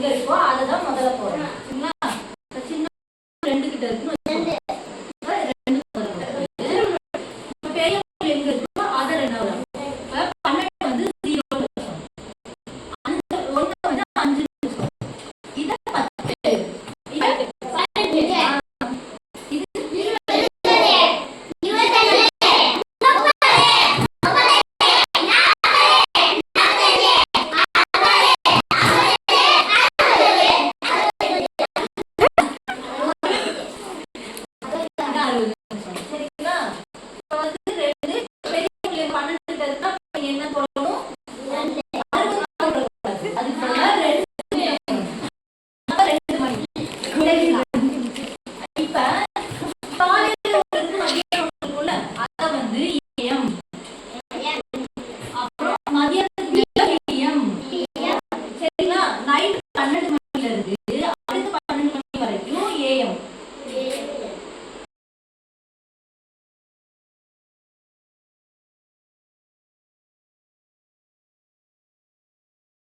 எங்க இருக்கோ அதை தான் முதல்ல போடணும். சரிங்களா? சின்ன 2 கிட்ட இருக்குன்னு வச்சுக்கோங்க. 2 முதல்ல போடணும். பெரிய எங்க இருக்கோ அதை 2வது. 12 வந்து 0 1 வந்து 5 இதை 10 சரிங்களா? இப்போ வந்து 2 பெரிய 12 இருக்குன்னா